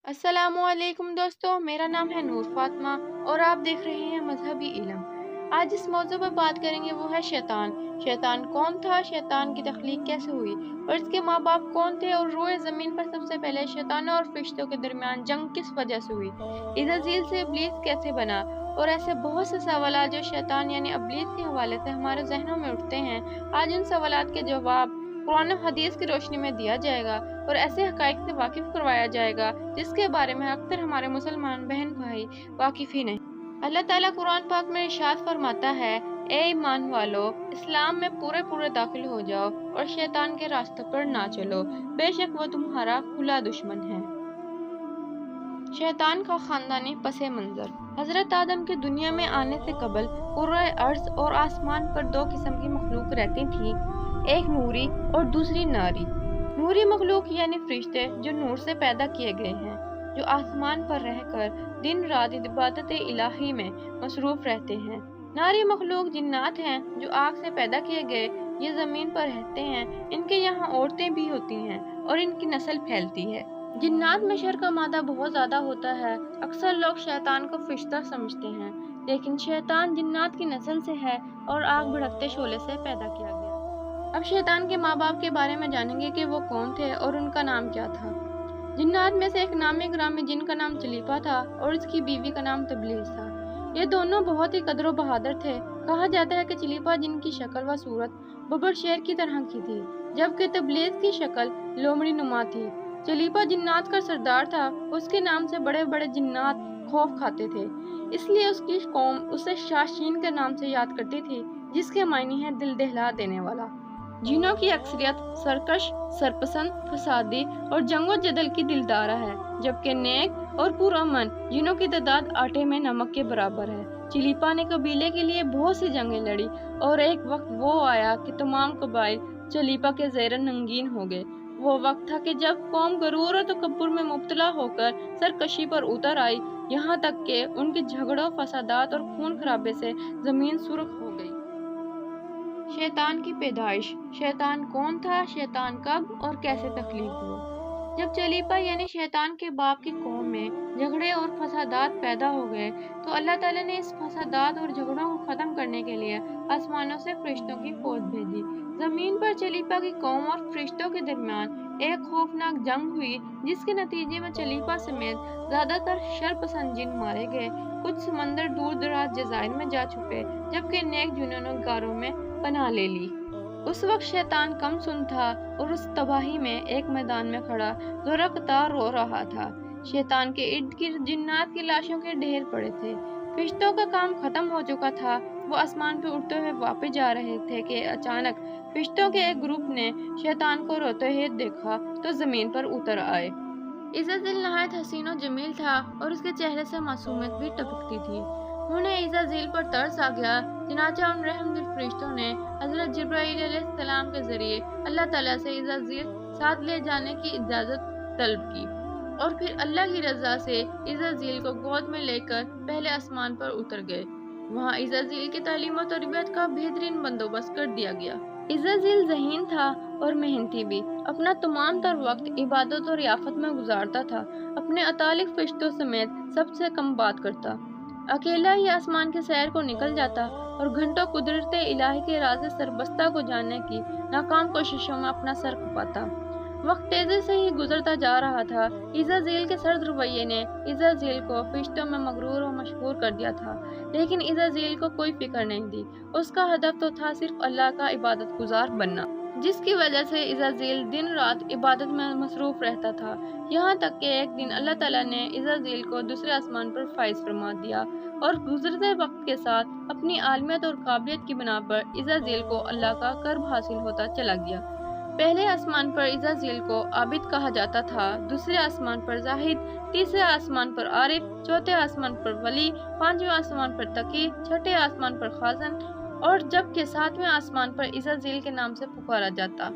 अस्सलामुअलैकुम दोस्तों, मेरा नाम है नूर फातिमा और आप देख रहे हैं मजहबी इल्म। आज जिस मौजू पर बात करेंगे वो है शैतान। शैतान कौन था, शैतान की तख्लीक कैसे हुई और इसके माँ बाप कौन थे, और रोए ज़मीन पर सबसे पहले शैतानों और फरिश्तों के दरमियान जंग किस वजह से हुई, इज़राइल से इब्लीस कैसे बना, और ऐसे बहुत से सवाल जो शैतान यानी इब्लीस के हवाले से हमारे जहनों में उठते हैं। आज उन सवालात के जवाब कुरान और हदीस की रोशनी में दिया जाएगा और ऐसे हक़ाइक़ से वाकिफ़ करवाया जाएगा जिसके बारे में अक्सर हमारे मुसलमान बहन भाई वाकिफ़ ही नहीं। अल्लाह ताला कुरान पाक में इरशाद फरमाता है, ए ईमान वालो, इस्लाम में पूरे पूरे दाखिल हो जाओ और शैतान के रास्ते पर ना चलो, बेशक वो तुम्हारा खुला दुश्मन है। शैतान का खानदानी पसे मंजर। हजरत आदम के दुनिया में आने से कबल कुर्रे अर्ज़ और आसमान पर दो किस्म की मखलूक रहती थी, एक नूरी और दूसरी नारी। नूरी मखलूक यानी फरिश्ते जो नूर से पैदा किए गए हैं, जो आसमान पर रहकर दिन रात इबादत इलाही में मसरूफ रहते हैं। नारी मखलूक जिन्नात हैं जो आग से पैदा किए गए, ये ज़मीन पर रहते हैं। इनके यहाँ औरतें भी होती हैं और इनकी नस्ल फैलती है। जिन्नात में शर का मादा बहुत ज़्यादा होता है। अक्सर लोग शैतान को फरिश्ता समझते हैं, लेकिन शैतान जिन्नात की नस्ल से है और आग भड़कते शोले से पैदा किया गया। अब शैतान के माँ बाप के बारे में जानेंगे कि वो कौन थे और उनका नाम क्या था। जिन्नात में से एक नामी ग्रामी जिन का नाम चलीपा था और इसकी बीवी का नाम तबलीस था। ये दोनों बहुत ही कदरो बहादुर थे। कहा जाता है कि चलीपा जिन की शक्ल व सूरत बबर शेर की तरह की थी, जबकि तबलीस की शक्ल लोमड़ी नुमा थी। चलीपा जिन्नात का सरदार था। उसके नाम से बड़े बड़े जिन्नात खौफ खाते थे, इसलिए उसकी कौम उसे शाशीन के नाम से याद करती थी, जिसके मायने है दिल दहला देने वाला। जिनों की अक्सरियत सरकश, सरपसंद, फसादी और जंगो जदल की दिलदारा है, जबकि नेक और पुरअमन जिनों की तादाद आटे में नमक के बराबर है। चलीपा ने कबीले के लिए बहुत सी जंगें लड़ी और एक वक्त वो आया कि तमाम कबाइल चलीपा के ज़ेर नंगीन हो गए। वो वक्त था कि जब कौम गरूर और तकब्बुर में मुब्तला होकर सरकशी पर उतर आई, यहाँ तक कि उनके झगड़ों, फसादात और खून खराबे से ज़मीन सुर्ख हो गई। शैतान की पैदाइश। शैतान कौन था, शैतान कब और कैसे तख्लीक हुआ? जब चलीपा यानी शैतान के बाप की कौम में झगड़े और फसादात पैदा हो गए, तो अल्लाह ताला ने इस फसादात और झगड़ों को ख़त्म करने के लिए आसमानों से फरिश्तों की फ़ौज भेजी। ज़मीन पर चलीपा की कौम और फरिश्तों के दरमियान एक खौफनाक जंग हुई, जिसके नतीजे में चलीपा समेत ज़्यादातर शरपसंद जिन मारे गए। कुछ समंदर दूर दराज जज़ायर में जा छुपे, जबकि नेक जिन्हों ने गारों में पनाह ले ली। उस वक्त शैतान कम सुन था और उस तबाही में एक मैदान में खड़ा ज़ोरकतार रो रहा था। शैतान के इर्द गिर्द जिन्नात की लाशों के ढेर पड़े थे। फरिश्तों का काम खत्म हो चुका था। वो आसमान पर उड़ते हुए वापस जा रहे थे कि अचानक फरिश्तों के एक ग्रुप ने शैतान को रोते हुए देखा तो जमीन पर उतर आए। इज़राइल नहायत हसीन और जमील था और उसके चेहरे से मासूमियत भी टपकती थी। उन्हें इज़राइल पर तरस आ गया। चनाचा उन रहमदिल फरिश्तों ने हज़रत जिब्राईल अलैहिस्सलाम के ज़रिए अल्लाह ताला से इज़राइल साथ ले जाने की इजाज़त तलब की और फिर अल्लाह की रज़ा से इज़राइल को गोद में लेकर पहले आसमान पर उतर गए। वहाँ इज़राइल की तालीम और तरबियत का बेहतरीन बंदोबस्त कर दिया गया। इज़राइल ज़हीन था और मेहनती भी। अपना तमाम तर वक्त इबादत और रियाफत में गुजारता था। अपने अतालिक फरिश्तों समेत सबसे कम बात करता। अकेला ही आसमान के सैर को निकल जाता और घंटों कुदरत इलाही के राज़े सरबस्ता को जानने की नाकाम कोशिशों में अपना सर खपाता। वक्त तेजी से ही गुजरता जा रहा था। इज़राइल के सर्द रवैये ने इज़राइल को फरिश्तों में मगरूर और मशहूर कर दिया था, लेकिन इज़राइल को कोई फिक्र नहीं थी। उसका हदफ तो था सिर्फ अल्लाह का इबादत गुजार बनना, जिसकी वजह से इज़राइल दिन रात इबादत में मसरूफ रहता था। यहाँ तक कि एक दिन अल्लाह ताला ने इज़राइल को दूसरे आसमान पर फाइज फरमा दिया और गुजरते वक्त के साथ अपनी आलमियत और काबिलियत की बिना पर इज़राइल को अल्लाह का कर्ब हासिल होता चला गया। पहले आसमान पर इज़राइल को आबिद कहा जाता था, दूसरे आसमान पर जाहिद, तीसरे आसमान पर आरिफ, चौथे आसमान पर वली, पांचवें आसमान पर तकी, छठे आसमान पर खाजन और जबकि सातवें आसमान पर इज़राइल के नाम से पुकारा जाता।